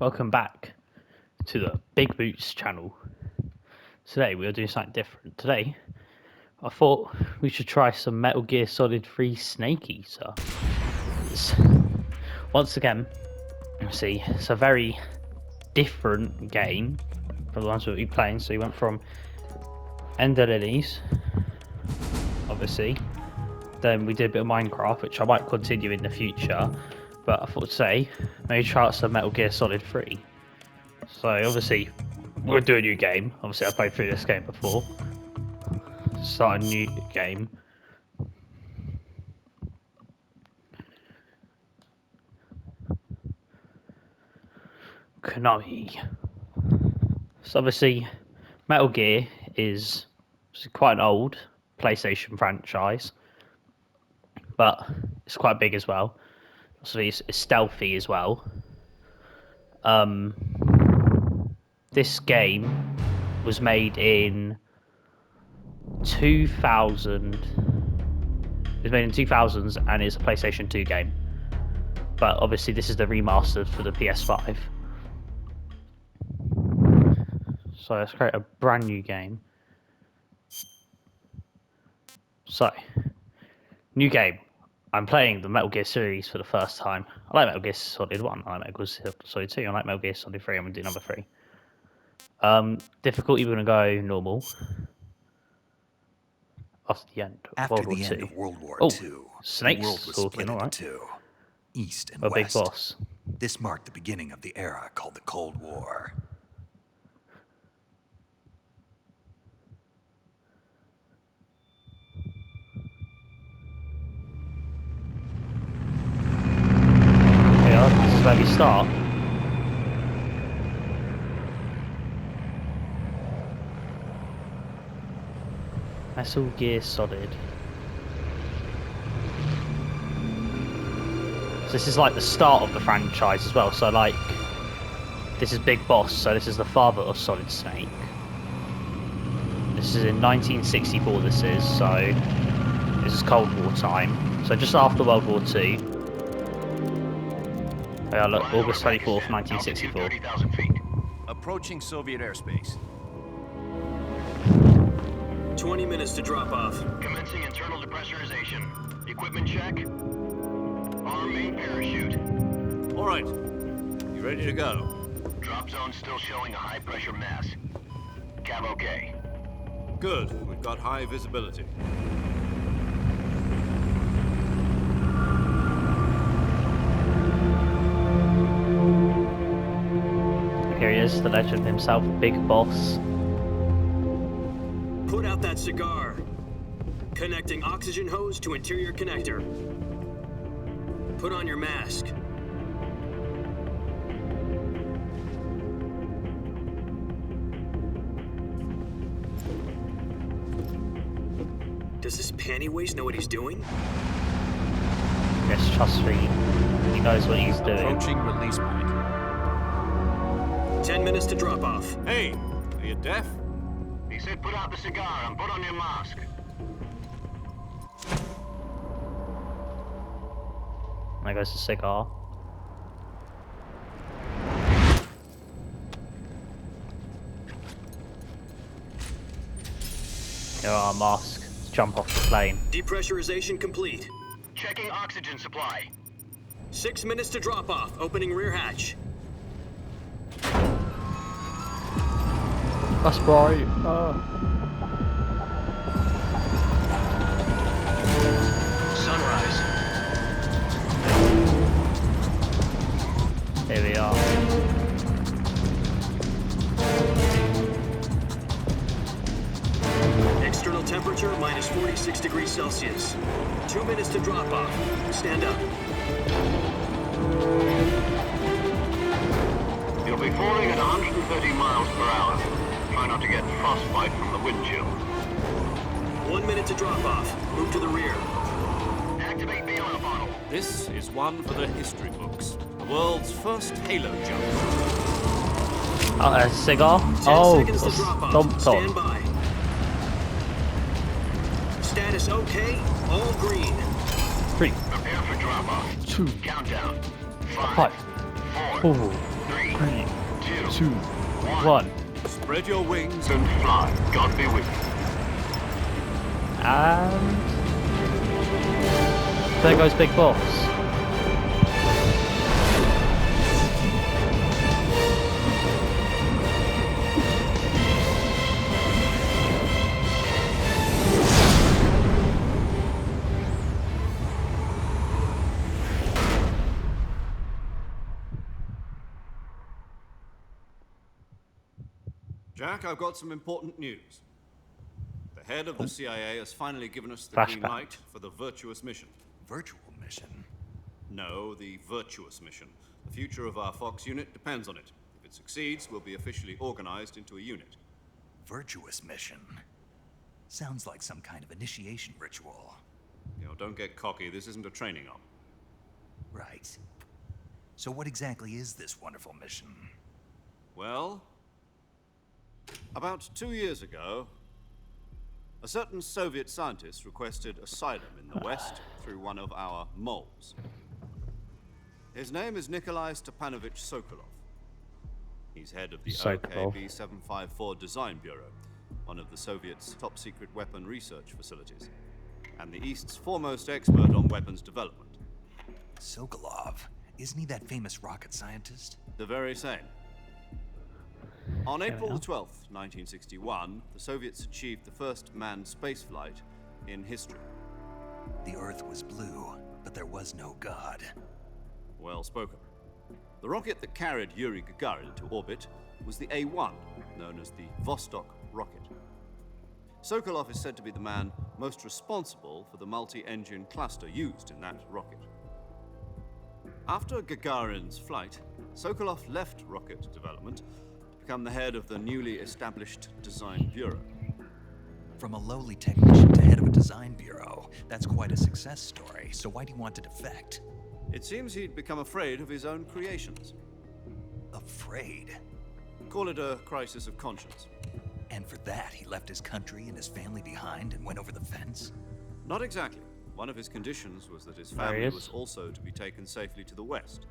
welcome back to the Big Boots channel. Today we are doing something different. Today I thought we should try some Metal Gear Solid 3 Snake Eater. Once again, see, it's a very different game from the ones we'll be playing. So we went from Ender Lilies, obviously. Then we did a bit of Minecraft, which I might continue in the future. But I thought today, maybe try out some Metal Gear Solid 3. So obviously, we'll do a new game. Obviously, I played through this game before. Start a new game. Konami. So obviously, Metal Gear is quite an old PlayStation franchise, but it's quite big as well. So it's stealthy as well. This game was made in 2000. It was made in 2000s and it's a PlayStation 2 game. But obviously this is the remastered for the PS5. So let's create a brand new game. So, new game. I'm playing the Metal Gear series for the first time. I like Metal Gear Solid 1, I like Metal Gear Solid 2, I like Metal Gear Solid 3, I'm going to do number 3. Difficulty, we're going to go normal. After the end of After World War the end II. of World War Oh, II, Snake's the world was talking, split into alright. two, East and A West. big boss. This marked the beginning of the era called the Cold War. Yeah, this is where we start. Metal Gear Solid. So this is like the start of the franchise as well. So like, this is Big Boss. So this is the father of Solid Snake. This is in 1964. This is Cold War time. So just after World War II. Yeah, look, August 24th, 1964. Approaching Soviet airspace. 20 minutes to drop off. Commencing internal depressurization. Equipment check. Arm main parachute. All right. You ready to go? Drop zone still showing a high pressure mass. Cav okay. Good. We've got high visibility. Here he is, the legend himself, Big Boss. Put out that cigar. Connecting oxygen hose to interior connector. Put on your mask. Does this pantywaist know what he's doing? Yes, trust me, he knows what he's doing. Approaching release point. 10 minutes to drop off. Hey, are you deaf? He said put out the cigar and put on your mask. There goes the cigar. Here are our masks. Let's jump off the plane. Depressurization complete. Checking oxygen supply. 6 minutes to drop off. Opening rear hatch. That's bright. Sunrise. Here we are. External temperature minus 46 degrees Celsius. 2 minutes to drop off. Stand up. You'll be falling at 130 miles per hour. Try not to get frostbite from the wind chill. 1 minute to drop off. Move to the rear. Activate the oil bottle. This is one for the history books. The world's first Halo jump. A cigar? 10 Oh, seconds to drop off. dumped Stand on. by. Status okay. All green. 3, Prepare for drop off. 2, Countdown. 5, 5, 4, 4, 3, 3, 2, 1. Spread your wings. and fly. God be with you. And there goes Big Boss. Jack, I've got some important news. The head of the CIA has finally given us the green Flashback. light for the virtuous mission. Virtual mission? No, the virtuous mission. The future of our Fox unit depends on it. If it succeeds, we'll be officially organized into a unit. Virtuous mission? Sounds like some kind of initiation ritual. You know, don't get cocky. This isn't a training op. Right. So what exactly is this wonderful mission? Well, about 2 years ago, a certain Soviet scientist requested asylum in the West through one of our moles. His name is Nikolai Stepanovich Sokolov. He's head of the Sokolov. OKB-754 Design Bureau, one of the Soviets' top-secret weapon research facilities, and the East's foremost expert on weapons development. Sokolov? Isn't he that famous rocket scientist? The very same. On April 12th, 1961, the Soviets achieved the first manned spaceflight in history. The Earth was blue, but there was no God. Well spoken. The rocket that carried Yuri Gagarin to orbit was the A-1, known as the Vostok rocket. Sokolov is said to be the man most responsible for the multi-engine cluster used in that rocket. After Gagarin's flight, Sokolov left rocket development to become the head of the newly established Design Bureau. From a lowly technician to head of a design bureau, that's quite a success story. So why do you want to defect? It seems he'd become afraid of his own creations. Afraid? Call it a crisis of conscience. And for that, he left his country and his family behind and went over the fence? Not exactly. One of his conditions was that his There he family is. was also to be taken safely to the west.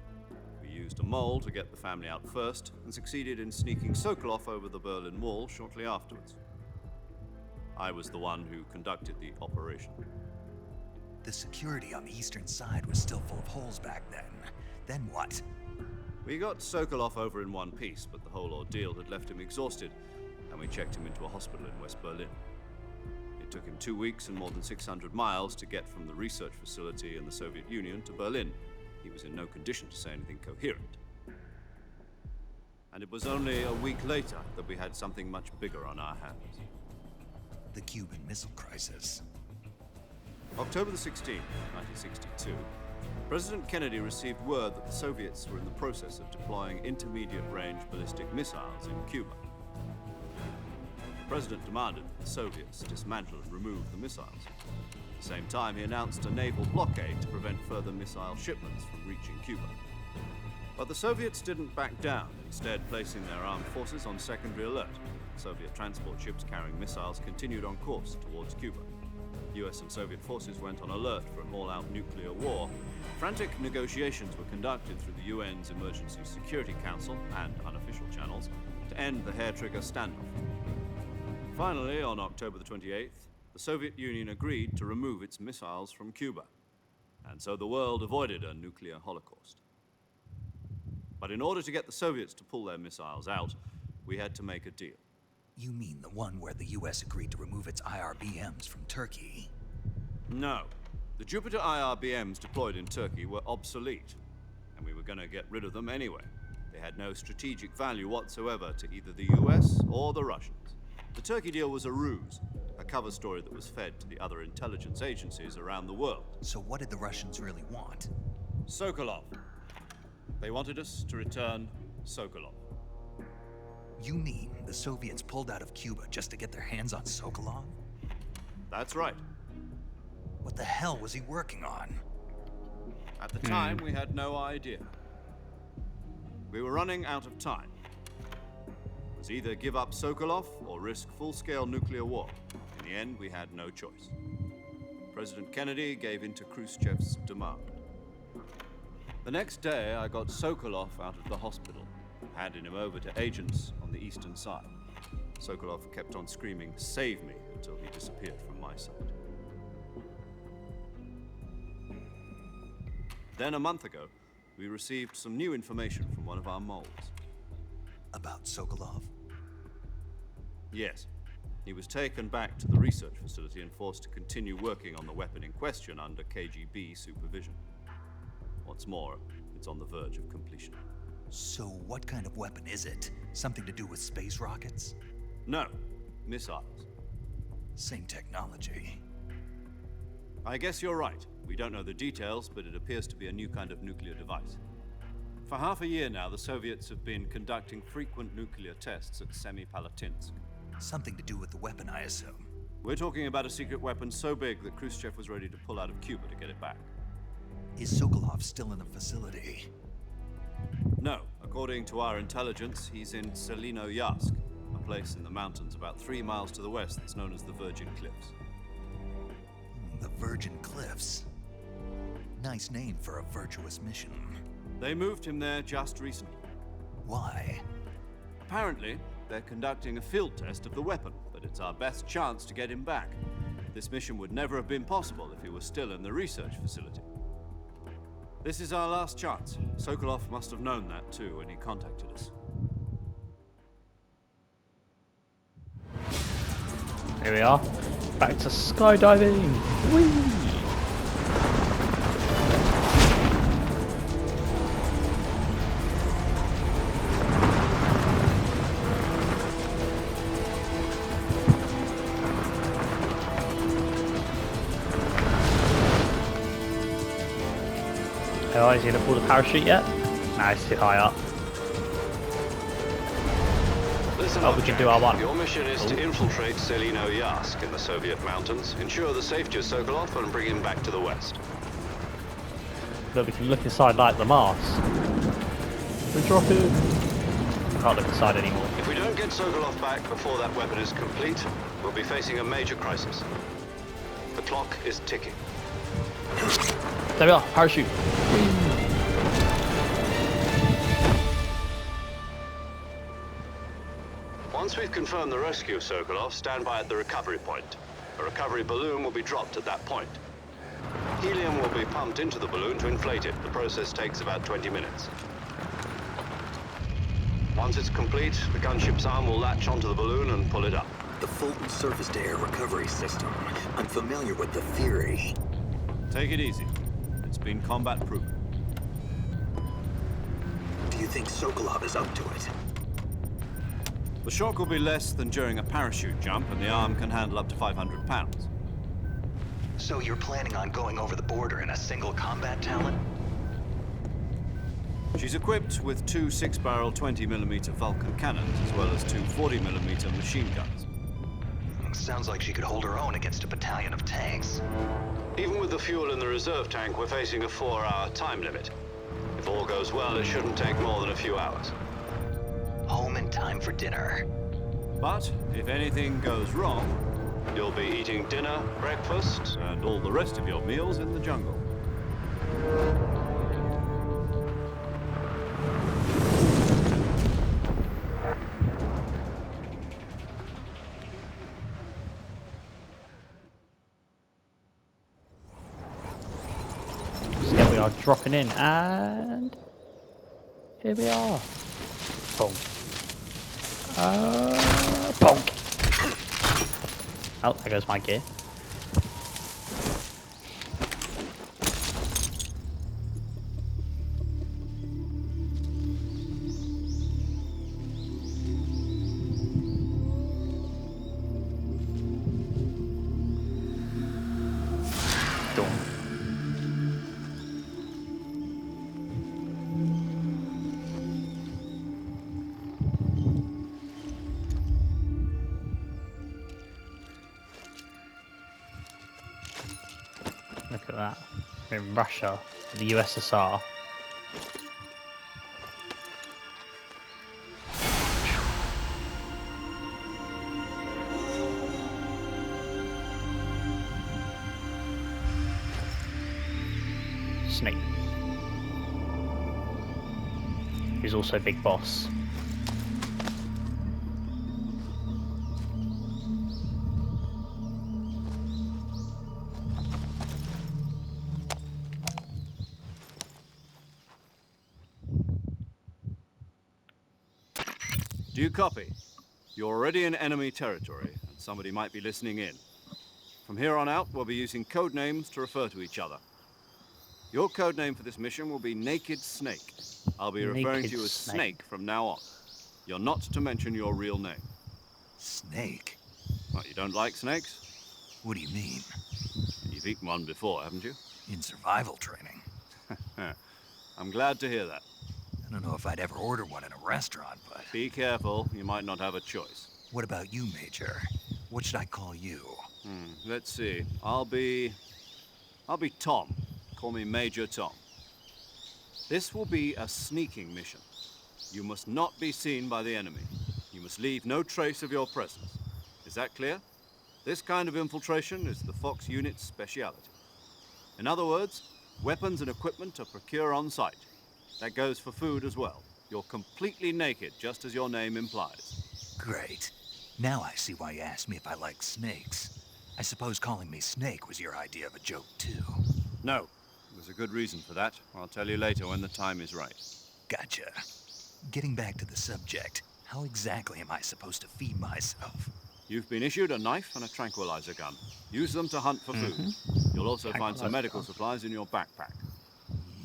We used a mole to get the family out first and succeeded in sneaking Sokolov over the Berlin Wall shortly afterwards. I was the one who conducted the operation. The security on the eastern side was still full of holes back then. Then what? We got Sokolov over in one piece, but the whole ordeal had left him exhausted, and we checked him into a hospital in West Berlin. It took him 2 weeks and more than 600 miles to get from the research facility in the Soviet Union to Berlin. He was in no condition to say anything coherent. And it was only a week later that we had something much bigger on our hands. The Cuban Missile Crisis. October the 16th, 1962, President Kennedy received word that the Soviets were in the process of deploying intermediate-range ballistic missiles in Cuba. The President demanded that the Soviets dismantle and remove the missiles. At the same time, he announced a naval blockade to prevent further missile shipments from reaching Cuba. But the Soviets didn't back down, instead placing their armed forces on secondary alert. Soviet transport ships carrying missiles continued on course towards Cuba. US and Soviet forces went on alert for an all-out nuclear war. Frantic negotiations were conducted through the UN's Emergency Security Council and unofficial channels to end the hair-trigger standoff. Finally, on October the 28th, the Soviet Union agreed to remove its missiles from Cuba. And so the world avoided a nuclear holocaust. But in order to get the Soviets to pull their missiles out, we had to make a deal. You mean the one where the US agreed to remove its IRBMs from Turkey? No. The Jupiter IRBMs deployed in Turkey were obsolete, and we were going to get rid of them anyway. They had no strategic value whatsoever to either the US or the Russians. The Turkey deal was a ruse, a cover story that was fed to the other intelligence agencies around the world. So what did the Russians really want? Sokolov. They wanted us to return Sokolov. You mean the Soviets pulled out of Cuba just to get their hands on Sokolov? That's right. What the hell was he working on? At the time, we had no idea. We were running out of time. It was either give up Sokolov or risk full-scale nuclear war. In the end, we had no choice. President Kennedy gave in to Khrushchev's demand. The next day, I got Sokolov out of the hospital. handing him over to agents on the eastern side. Sokolov kept on screaming, "Save me," until he disappeared from my sight. Then a month ago, we received some new information from one of our moles. About Sokolov? Yes. He was taken back to the research facility and forced to continue working on the weapon in question under KGB supervision. What's more, it's on the verge of completion. So what kind of weapon is it? Something to do with space rockets? No, missiles. Same technology. I guess you're right. We don't know the details, but it appears to be a new kind of nuclear device. For half a year now, the Soviets have been conducting frequent nuclear tests at Semipalatinsk. Something to do with the weapon, I assume. We're talking about a secret weapon so big that Khrushchev was ready to pull out of Cuba to get it back. Is Sokolov still in the facility? No, according to our intelligence, he's in Selino-Yarsk, a place in the mountains about 3 miles to the west that's known as the Virgin Cliffs. The Virgin Cliffs. Nice name for a virtuous mission. They moved him there just recently. Why? Apparently, they're conducting a field test of the weapon, but it's our best chance to get him back. This mission would never have been possible if he was still in the research facility. This is our last chance. Sokolov must have known that too when he contacted us. Here we are. Back to skydiving. Whee! Oh, is he gonna pull the parachute yet? Nah, it's too high up. Listen Oh, up, we can Jack. do our one. Your mission is to infiltrate Selino-Yarsk in the Soviet mountains, ensure the safety of Sokolov, and bring him back to the west. Look, we can look inside like the Mars. We're dropping. Can't look inside anymore. If we don't get Sokolov back before that weapon is complete, we'll be facing a major crisis. The clock is ticking. There we are, parachute. Once we've confirmed the rescue of Sokolov, stand by at the recovery point. A recovery balloon will be dropped at that point. Helium will be pumped into the balloon to inflate it. The process takes about 20 minutes. Once it's complete, the gunship's arm will latch onto the balloon and pull it up. The Fulton surface-to-air recovery system. I'm familiar with the theory. Take it easy. It's been combat-proof. Do you think Sokolov is up to it? The shock will be less than during a parachute jump, and the arm can handle up to 500 pounds. So you're planning on going over the border in a single combat talent? She's equipped with 2 6-barrel 20mm Vulcan cannons, as well as 2 40mm machine guns. Sounds like she could hold her own against a battalion of tanks. Even with the fuel in the reserve tank, we're facing a 4-hour time limit. If all goes well, it shouldn't take more than a few hours. Home in time for dinner. But if anything goes wrong, You'll be eating dinner, breakfast, and all the rest of your meals in the jungle. So yeah, we are dropping in, and here we are. Bonk. Bonk. Oh, there goes my gear. Done. Look at that. We're in Russia, the USSR. Snake. Who's also Big Boss. Do you copy? You're already in enemy territory, and somebody might be listening in. From here on out, we'll be using code names to refer to each other. Your code name for this mission will be Naked Snake. I'll be referring to you as Snake from now on. You're not to mention your real name. Snake? What, you don't like snakes? What do you mean? You've eaten one before, haven't you? In survival training? I'm glad to hear that. I don't know if I'd ever order one in a restaurant, but... Be careful, you might not have a choice. What about you, Major? What should I call you? Let's see. I'll be Tom. Call me Major Tom. This will be a sneaking mission. You must not be seen by the enemy. You must leave no trace of your presence. Is that clear? This kind of infiltration is the Fox unit's speciality. In other words, weapons and equipment are procured on site. That goes for food as well. You're completely naked, just as your name implies. Great. Now I see why you asked me if I like snakes. I suppose calling me Snake was your idea of a joke, too. No. There's a good reason for that. I'll tell you later when the time is right. Gotcha. Getting back to the subject, how exactly am I supposed to feed myself? You've been issued a knife and a tranquilizer gun. Use them to hunt for food. You'll also find some medical supplies in your backpack.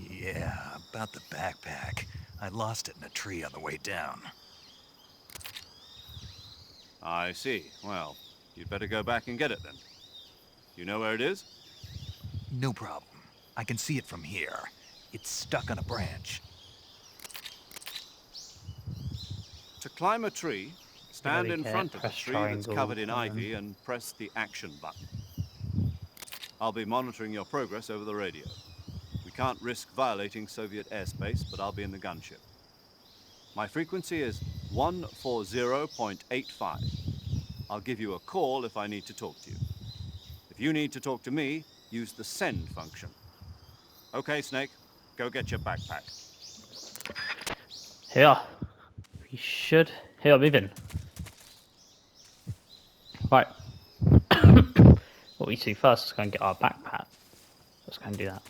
Yeah, about the backpack. I lost it in a tree on the way down. I see. Well, you'd better go back and get it then. You know where it is? No problem. I can see it from here. It's stuck on a branch. To climb a tree, stand in front of the press tree that's triangle, covered in ivy and press the action button. I'll be monitoring your progress over the radio. We can't risk violating Soviet airspace, but I'll be in the gunship. My frequency is 140.85. I'll give you a call if I need to talk to you. If you need to talk to me, use the send function. Okay, Snake, go get your backpack. Here. We should... Here, move in. Right. What we do first is go and get our backpack. Let's go and do that.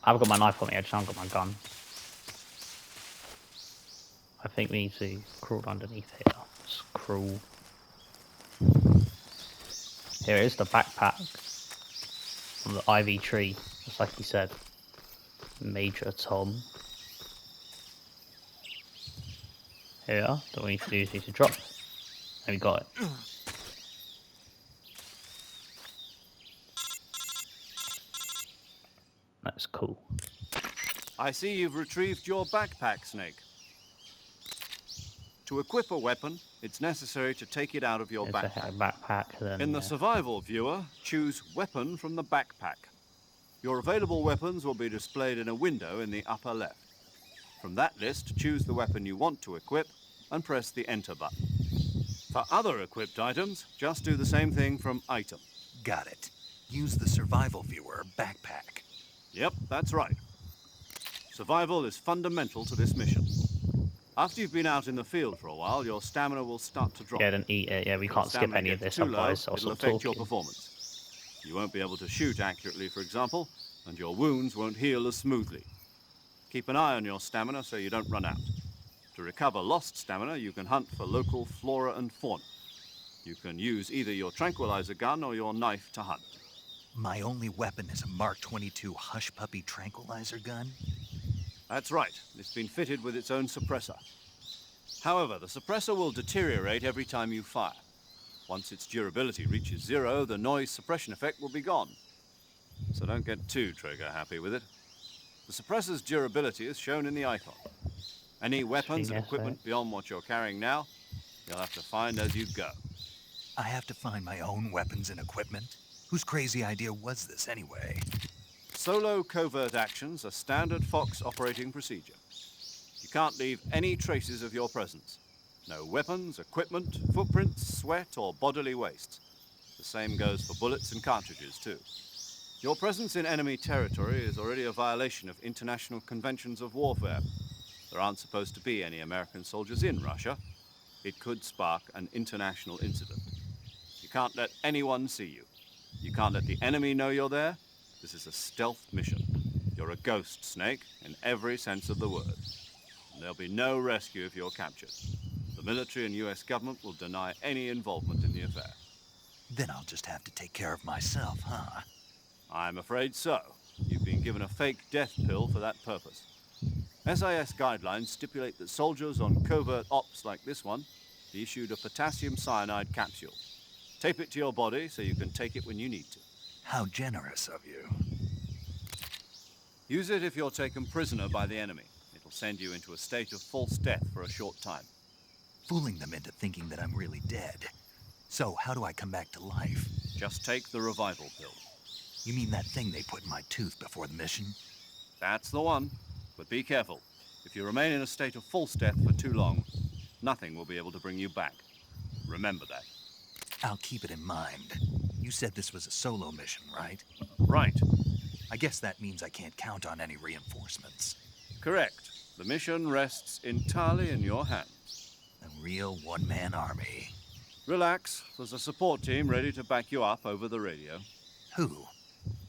I've got my knife on me, I just haven't got my gun. I think we need to crawl underneath here. Let's crawl. Here is the backpack on the ivy tree, just like he said. Major Tom. Here, what we need to do is we need to drop. And we got it. That's cool. I see you've retrieved your backpack, Snake. To equip a weapon, it's necessary to take it out of your There's backpack. a backpack. Then, In the survival viewer, choose Weapon from the backpack. Your available weapons will be displayed in a window in the upper left. From that list, choose the weapon you want to equip and press the Enter button. For other equipped items, just do the same thing from Item. Got it. Use the survival viewer backpack. Yep, that's right. Survival is fundamental to this mission. After you've been out in the field for a while, your stamina will start to drop. yeah, don't eat it. Yeah, we can't skip any of this, otherwise I'll it'll stop affect your talking. performance. You won't be able to shoot accurately, for example, and your wounds won't heal as smoothly. Keep an eye on your stamina so you don't run out. To recover lost stamina, you can hunt for local flora and fauna. You can use either your tranquilizer gun or your knife to hunt. My only weapon is a Mark 22 Hush Puppy tranquilizer gun? That's right. It's been fitted with its own suppressor. However, the suppressor will deteriorate every time you fire. Once its durability reaches 0, the noise suppression effect will be gone. So don't get too trigger happy with it. The suppressor's durability is shown in the icon. Any weapons and equipment beyond what you're carrying now, you'll have to find as you go. I have to find my own weapons and equipment? Whose crazy idea was this anyway? Solo covert actions are standard Fox operating procedure. You can't leave any traces of your presence. No weapons, equipment, footprints, sweat, or bodily waste. The same goes for bullets and cartridges, too. Your presence in enemy territory is already a violation of international conventions of warfare. There aren't supposed to be any American soldiers in Russia. It could spark an international incident. You can't let anyone see you. You can't let the enemy know you're there. This is a stealth mission. You're a ghost, Snake, in every sense of the word. and there'll be no rescue if you're captured. The military and US government will deny any involvement in the affair. Then I'll just have to take care of myself, huh? I'm afraid so. You've been given a fake death pill for that purpose. SIS guidelines stipulate that soldiers on covert ops like this one be issued a potassium cyanide capsule. Tape it to your body so you can take it when you need to. How generous of you. Use it if you're taken prisoner by the enemy. It'll send you into a state of false death for a short time. Fooling them into thinking that I'm really dead. So, how do I come back to life? Just take the revival pill. You mean that thing they put in my tooth before the mission? That's the one. But be careful. If you remain in a state of false death for too long, nothing will be able to bring you back. Remember that. I'll keep it in mind. You said this was a solo mission, right? Right. I guess that means I can't count on any reinforcements. Correct. The mission rests entirely in your hands. A real one-man army. Relax. There's a support team ready to back you up over the radio. Who?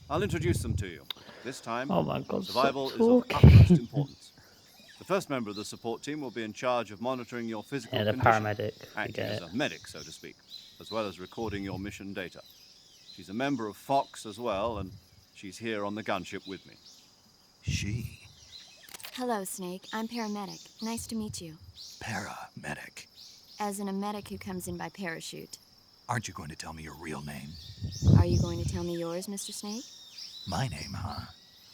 I'll introduce them to you. This time, Oh my God, survival stop is of talking. utmost importance. The first member of the support team will be in charge of monitoring your physical Yeah, the condition, paramedic. We acting get as it. a medic, so to speak, as well as recording your mission data. She's a member of Fox as well, and she's here on the gunship with me. She. Hello, Snake. I'm paramedic. Nice to meet you. Paramedic. As in a medic who comes in by parachute. Aren't you going to tell me your real name? Are you going to tell me yours, Mr. Snake? My name, huh?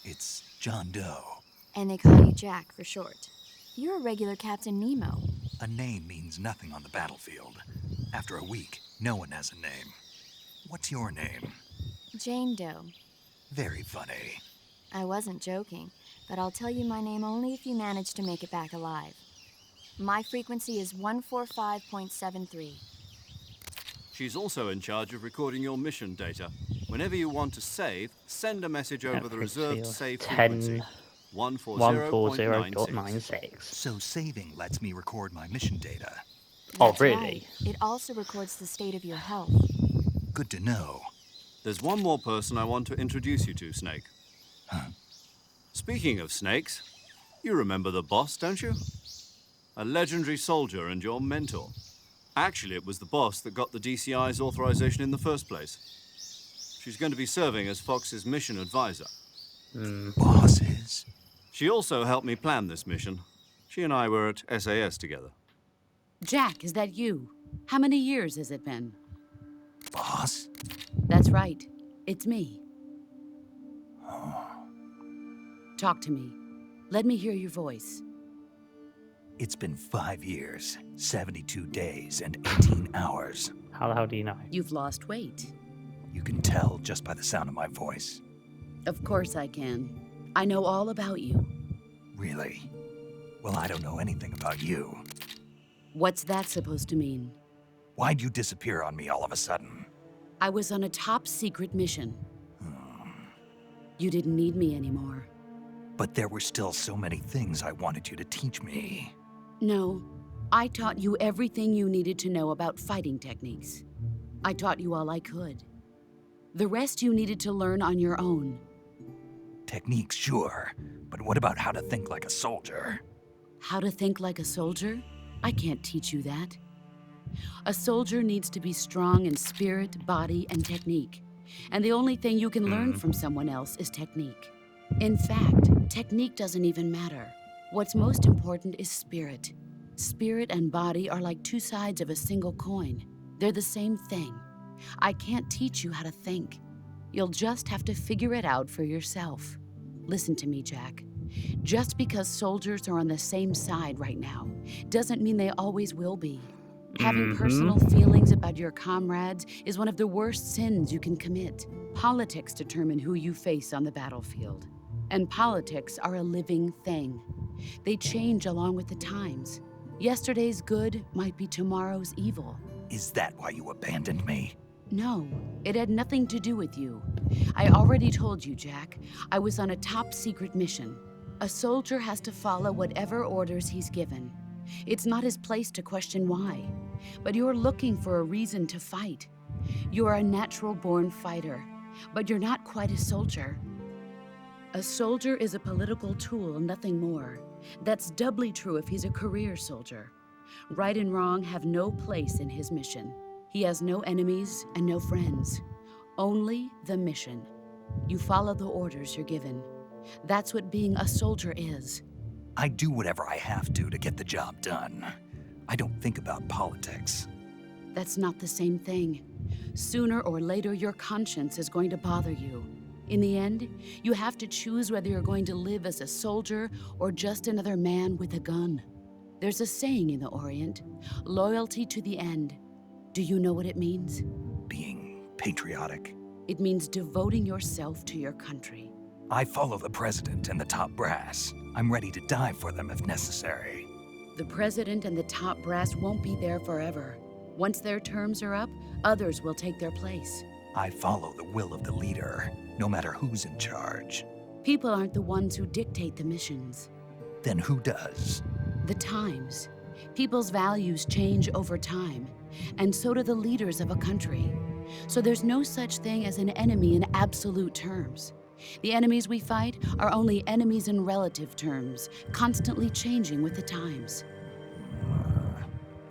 It's John Doe. And they call you Jack for short. You're a regular Captain Nemo. A name means nothing on the battlefield. After a week, no one has a name. What's your name? Jane Doe. Very funny. I wasn't joking, but I'll tell you my name only if you manage to make it back alive. My frequency is 145.73. She's also in charge of recording your mission data. Whenever you want to save, send a message over the reserved save frequency. 140.96. 140.96. So saving lets me record my mission data. Oh, That's really? right. It also records the state of your health. Good to know. There's one more person I want to introduce you to, Snake. Huh? Speaking of snakes, you remember the boss, don't you? A legendary soldier and your mentor. Actually, it was the boss that got the DCI's authorization in the first place. She's going to be serving as Fox's mission advisor. Bosses? She also helped me plan this mission. She and I were at SAS together. Jack, is that you? How many years has it been? Boss? That's right. It's me. Talk to me. Let me hear your voice. It's been 5 years, 72 days, and 18 hours. How the hell do you know? You've lost weight. You can tell just by the sound of my voice. Of course I can. I know all about you. Really? Well, I don't know anything about you. What's that supposed to mean? Why'd you disappear on me all of a sudden? I was on a top secret mission. You didn't need me anymore. But there were still so many things I wanted you to teach me. No, I taught you everything you needed to know about fighting techniques. I taught you all I could. The rest you needed to learn on your own. Techniques, sure. But what about how to think like a soldier? How to think like a soldier? I can't teach you that. A soldier needs to be strong in spirit, body, and technique. And the only thing you can learn from someone else is technique. In fact, technique doesn't even matter. What's most important is spirit. Spirit and body are like two sides of a single coin. They're the same thing. I can't teach you how to think. You'll just have to figure it out for yourself. Listen to me, Jack. Just because soldiers are on the same side right now doesn't mean they always will be. Having personal feelings about your comrades is one of the worst sins you can commit. Politics determine who you face on the battlefield. And politics are a living thing. They change along with the times. Yesterday's good might be tomorrow's evil. Is that why you abandoned me? No, it had nothing to do with you. I already told you, Jack. I was on a top secret mission. A soldier has to follow whatever orders he's given. It's not his place to question why. But you're looking for a reason to fight. You're a natural-born fighter, but you're not quite a soldier. A soldier is a political tool, nothing more. That's doubly true if he's a career soldier. Right and wrong have no place in his mission. He has no enemies and no friends. Only the mission. You follow the orders you're given. That's what being a soldier is. I do whatever I have to get the job done. I don't think about politics. That's not the same thing. Sooner or later, your conscience is going to bother you. In the end, you have to choose whether you're going to live as a soldier or just another man with a gun. There's a saying in the Orient, loyalty to the end. Do you know what it means? Being patriotic. It means devoting yourself to your country. I follow the president and the top brass. I'm ready to die for them if necessary. The president and the top brass won't be there forever. Once their terms are up, others will take their place. I follow the will of the leader, no matter who's in charge. People aren't the ones who dictate the missions. Then who does? The times. People's values change over time, and so do the leaders of a country. So there's no such thing as an enemy in absolute terms. The enemies we fight are only enemies in relative terms, constantly changing with the times.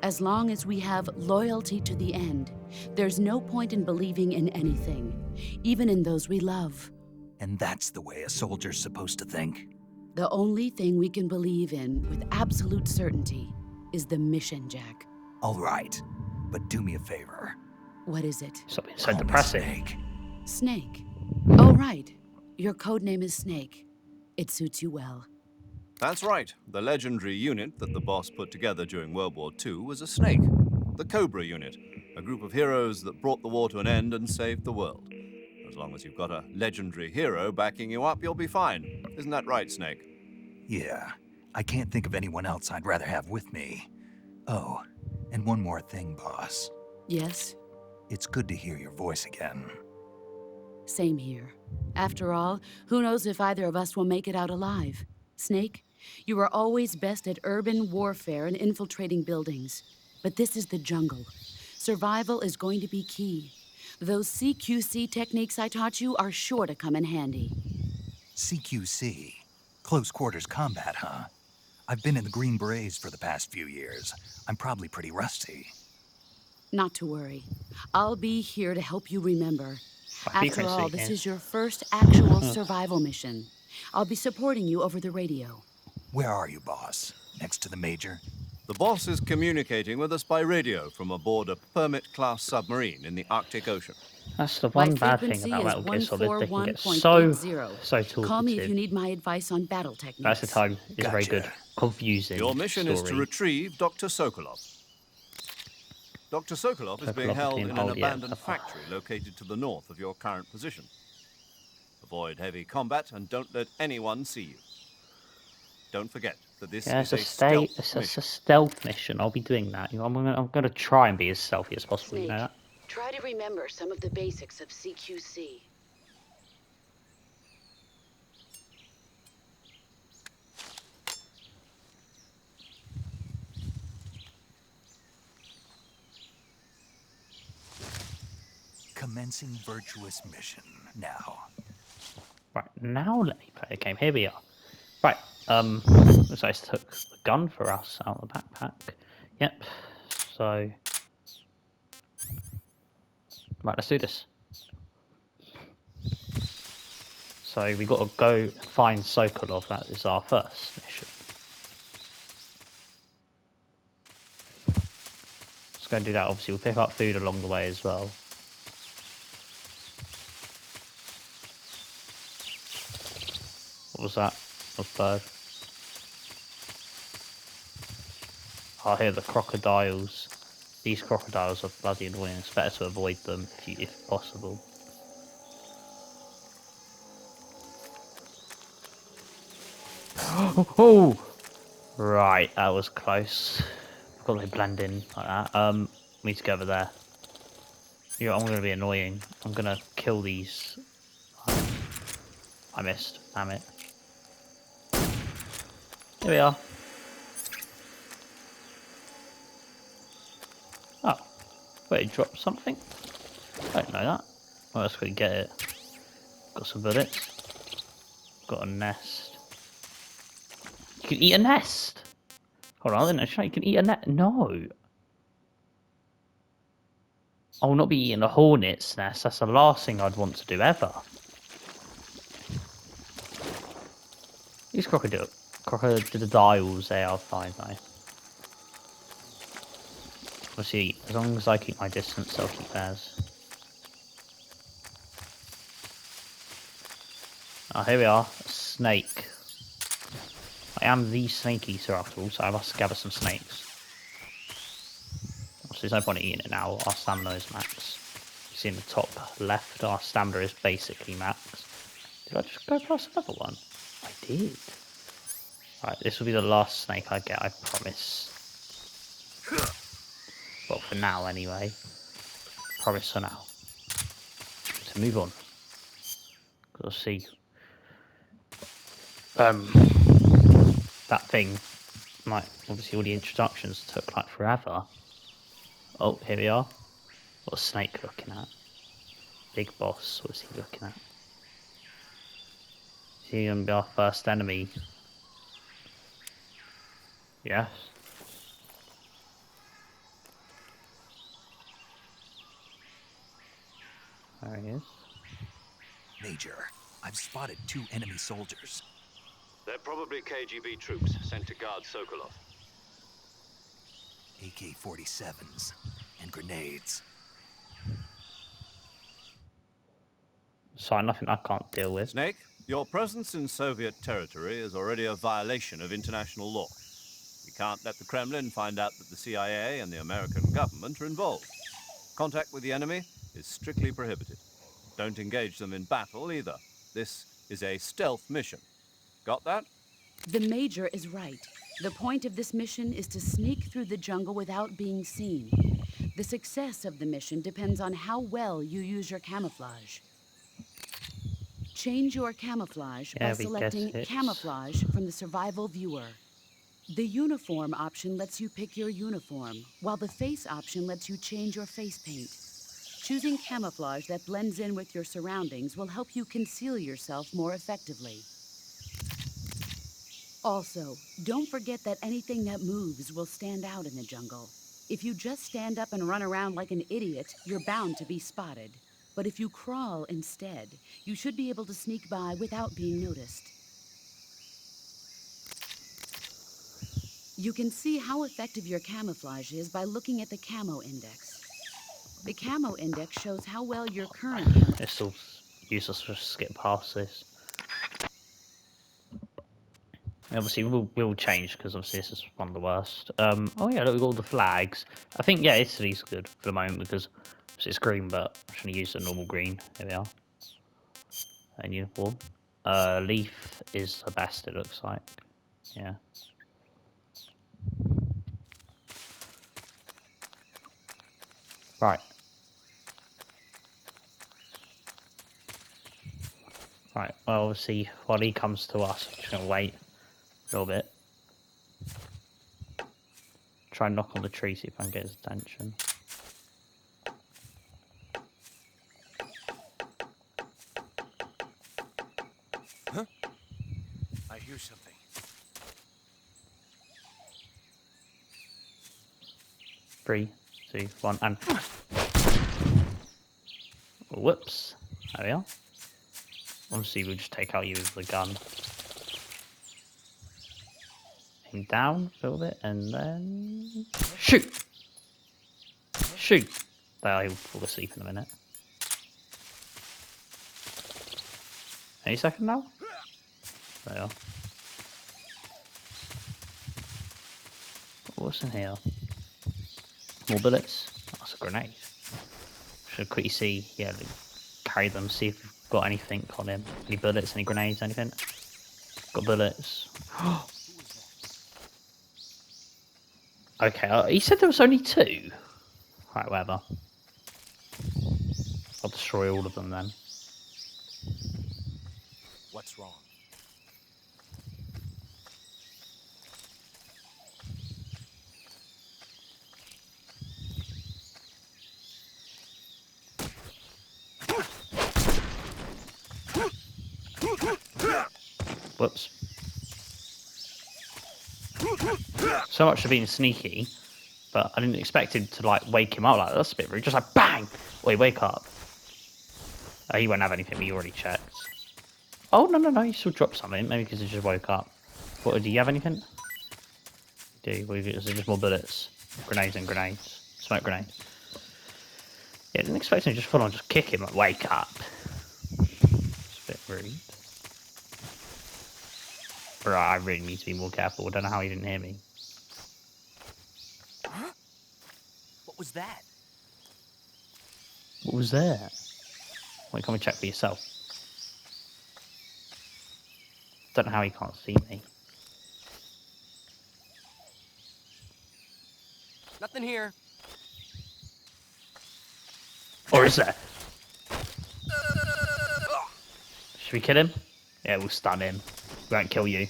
As long as we have loyalty to the end, there's no point in believing in anything, even in those we love. And that's the way a soldier's supposed to think? The only thing we can believe in with absolute certainty is the mission, Jack. All right, but do me a favor. What is it? Stop being so Call me depressing. Snake. Snake. Oh, right. Your code name is Snake. It suits you well. That's right. The legendary unit that the boss put together during World War II was a snake. The Cobra unit, a group of heroes that brought the war to an end and saved the world. As long as you've got a legendary hero backing you up, you'll be fine. Isn't that right, Snake? Yeah, I can't think of anyone else I'd rather have with me. Oh, and one more thing, boss. Yes? It's good to hear your voice again. Same here. After all, who knows if either of us will make it out alive? Snake, you are always best at urban warfare and infiltrating buildings. But this is the jungle. Survival is going to be key. Those CQC techniques I taught you are sure to come in handy. CQC? Close quarters combat, huh? I've been in the Green Berets for the past few years. I'm probably pretty rusty. Not to worry. I'll be here to help you remember. After all, this is your first actual survival mission. I'll be supporting you over the radio. Where are you, boss? Next to the Major? The boss is communicating with us by radio from aboard a Permit-class submarine in the Arctic Ocean. That's the one bad thing about Metal Gear Solid. They can get so talkative. Call me if you need my advice on battle techniques. That's the time. It's very good. Confusing. Your mission story. is to retrieve Dr. Sokolov. Dr. Sokolov is being held in an abandoned factory located to the north of your current position. Avoid heavy combat and don't let anyone see you. Don't forget that this is a stealth mission. It's a stealth mission. I'll be doing that. I'm gonna try and be as stealthy as possible. Snake, you know that? try to remember some of the basics of CQC. Commencing virtuous mission now. Right, now let me play a game. Here we are. Right, looks like I took the gun for us out of the backpack. Yep, so... Right, let's do this. So we got to go find Sokolov. That is our first mission. Let's go and do that. Obviously, we'll pick up food along the way as well. What was that? What bird? I hear the crocodiles. These crocodiles are bloody annoying. It's better to avoid them if possible. Oh! Right, that was close. I've got to blend in like that. We need to go over there. Yeah, I'm going to be annoying. I'm going to kill these. I missed. Damn it. Here we are. Oh. Wait, drop something? I don't know that. Well, let's quickly get it. Got some bullets. Got a nest. You can eat a nest. Hold on, you can eat a nest. No. I will not be eating a hornet's nest. That's the last thing I'd want to do ever. These crocodiles, they are fine though. Obviously, as long as I keep my distance, they'll keep theirs. Oh, here we are. A snake. I am the snake eater after all, so I must gather some snakes. Obviously, there's no point in eating it now. Our stamina is max. You see in the top left, our stamina is basically max. Did I just go past another one? I did. Right, this will be the last snake I get, I promise. Well, for now, anyway. Promise for now. So move on. Because I'll see. That thing, like, obviously all the introductions took like forever. Oh, here we are. What's Snake looking at? Big Boss, what's he looking at? Is he gonna be our first enemy? Yes. There he is. Major, I've spotted 2 enemy soldiers. They're probably KGB troops sent to guard Sokolov. AK-47s and grenades. So nothing I can't deal with. Snake, your presence in Soviet territory is already a violation of international law. We can't let the Kremlin find out that the CIA and the American government are involved. Contact with the enemy is strictly prohibited. Don't engage them in battle either. This is a stealth mission. Got that? The Major is right. The point of this mission is to sneak through the jungle without being seen. The success of the mission depends on how well you use your camouflage. Change your camouflage by selecting Camouflage from the Survival Viewer. The Uniform option lets you pick your uniform, while the Face option lets you change your face paint. Choosing camouflage that blends in with your surroundings will help you conceal yourself more effectively. Also, don't forget that anything that moves will stand out in the jungle. If you just stand up and run around like an idiot, you're bound to be spotted. But if you crawl instead, you should be able to sneak by without being noticed. You can see how effective your camouflage is by looking at the Camo Index. The Camo Index shows how well your current camouflage... It's still useless to skip past this. Obviously, we'll change because obviously this is one of the worst. Oh yeah, look, we've got all the flags. I think yeah, Italy's good for the moment because obviously it's green, but I'm trying to use the normal green. Here we are. And uniform. Leaf is the best. It looks like. Yeah. Right. Right. Well, obviously, while he comes to us, I'm just gonna wait a little bit. Try and knock on the tree, see if I can get his attention. Huh? I hear something. 3, 2, 1, and whoops! There we are. Obviously, we'll just take out you with the gun. Aim down a little bit, and then shoot! Shoot! There, he'll fall asleep in a minute. Any second now? There you are. What's in here? More bullets? That's a grenade. Should quickly see, yeah, carry them, see if we've got anything on him. Any bullets, any grenades, anything? Got bullets. Okay, he said there was only 2. Right, whatever. I'll destroy all of them then. What's wrong? Whoops. So much for being sneaky, but I didn't expect him to, like, wake him up like that. That's a bit rude. Just like, bang! Wait, wake up. Oh, he won't have anything, we already checked. Oh, no, he still dropped something. Maybe because he just woke up. What, do you have anything? Is there just more bullets? Grenades and grenades. Smoke grenades. Yeah, I didn't expect him to just full on just kick him and wake up. It's a bit rude. Right, I really need to be more careful. I don't know how he didn't hear me. Huh? What was that? What was there? Wait, come and check for yourself. Don't know how he can't see me. Nothing here. Or is there? Should we kill him? Yeah, we'll stun him. We won't kill you.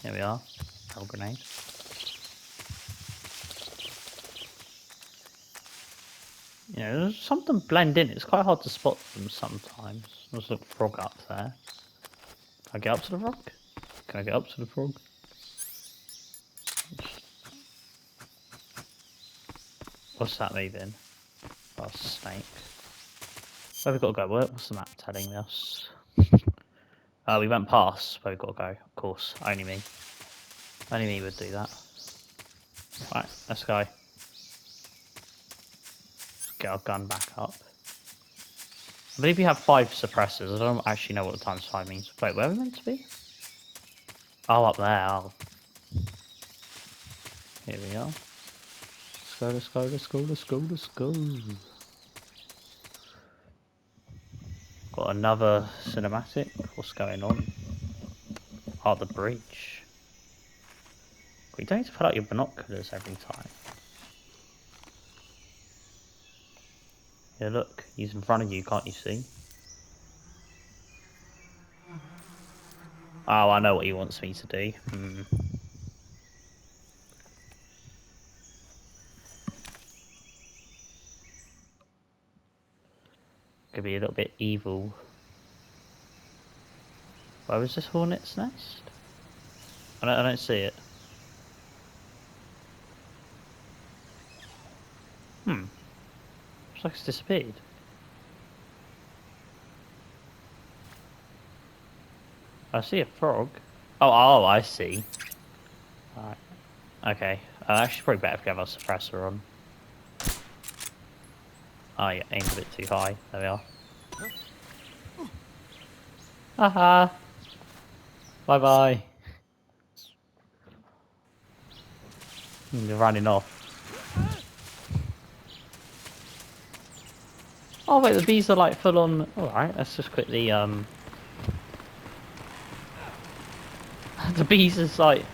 Here we are. Hell grenade. You know, there's something blend in. It's quite hard to spot them sometimes. There's a little frog up there. Can I get up to the frog? Can I get up to the frog? What's that moving? Oh, a snake. Where have we got to go? What's the map telling us? We went past where we've got to go. Of course, only me. Only me would do that. Right, let's go. Let's get our gun back up. I believe you have 5 suppressors. I don't actually know what the times 5 means. Wait, where are we meant to be? Oh, up there. Oh. Here we are. Let's go. Got another cinematic. What's going on? Oh, the bridge. You don't need to put out your binoculars every time. Yeah, look. He's in front of you, can't you see? Oh, I know what he wants me to do. Could be a little bit evil. Where was this hornet's nest? I don't see it. Looks like it's disappeared. I see a frog. Oh, I see. Alright. Okay. Actually, probably better if we have our suppressor on. Oh, yeah, aimed a bit too high. There we are. Haha! Bye-bye. You're running off. Oh, wait, the bees are, like, full on... Alright, let's just quickly, The bees is, like...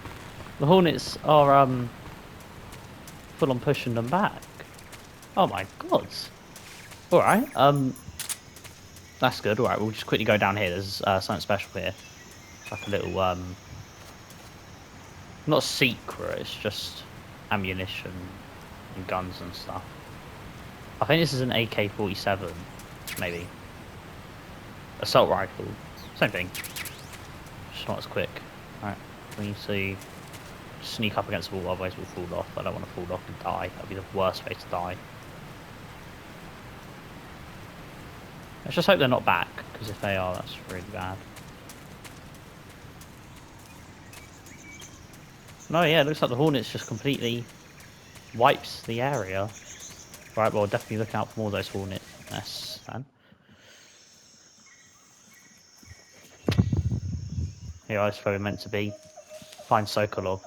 The hornets are, full on pushing them back. Oh my god. Alright, that's good. Alright, we'll just quickly go down here. There's something special here. It's like a little, not secret, it's just ammunition and guns and stuff. I think this is an AK-47, maybe. Assault rifle. Same thing. Just not as quick. Alright, we need to sneak up against the wall, otherwise we'll fall off. I don't want to fall off and die. That'd be the worst way to die. Let's just hope they're not back, because if they are, that's really bad. No, yeah, it looks like the Hornets just completely wipes the area. Right, well, definitely look out for more of those Hornet nests, then. Here, that's where we're meant to be. Find Sokolov.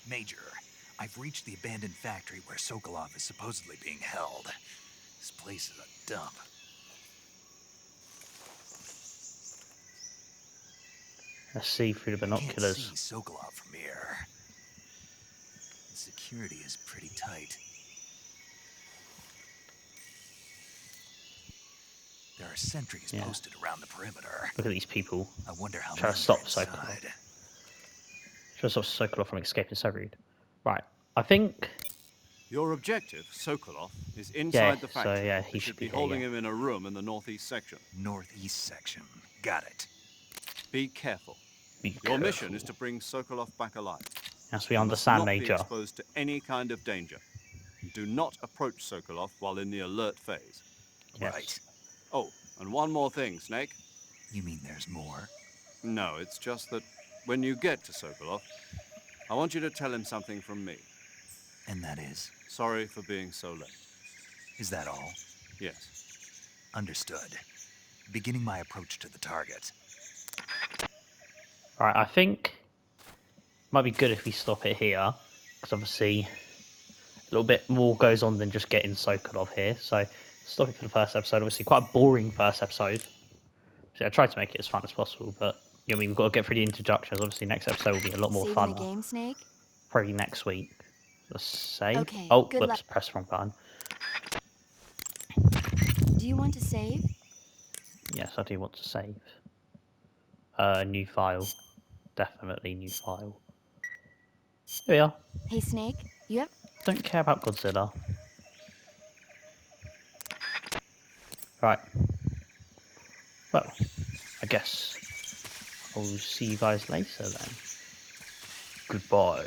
Major, I've reached the abandoned factory where Sokolov is supposedly being held. This place is a dump. Let's see through the binoculars. Can't see Sokolov from here. The security is pretty tight. There are sentries posted around the perimeter. Look at these people. I wonder how Try to many stop are Sokolov. inside. Should have stopped Sokolov from escaping so rude. Right, I think... Your objective, Sokolov, is inside Yeah, the so factory. yeah, They he should should be be here, holding yeah. him in a room in the northeast section. Northeast section. Got it. Be careful. Be Your mission is careful. to bring Sokolov back alive. As we You must understand, not be Major. exposed to any kind of danger. Do not approach Sokolov while in the alert phase. Yes. Right. Oh, and one more thing, Snake. You mean there's more? No, it's just that when you get to Sokolov, I want you to tell him something from me. And that is? Sorry for being so late. Is that all? Yes. Understood. Beginning my approach to the target. Right, I think it might be good if we stop it here, because obviously a little bit more goes on than just getting Sokolov here. So stop it for the first episode. Obviously, quite a boring first episode. So I tried to make it as fun as possible, but you know, we've got to get through the introductions. Obviously, next episode will be a lot more Saving fun. the game, Snake? Probably next week. Let's save. Okay, Oh, good whoops, luck. press the wrong button. Do you want to save? Yes, I do want to save. New file. Definitely new file. Here we are. Hey, Snake, you have... Don't care about Godzilla. Right. Well, I guess I'll see you guys later then. Goodbye.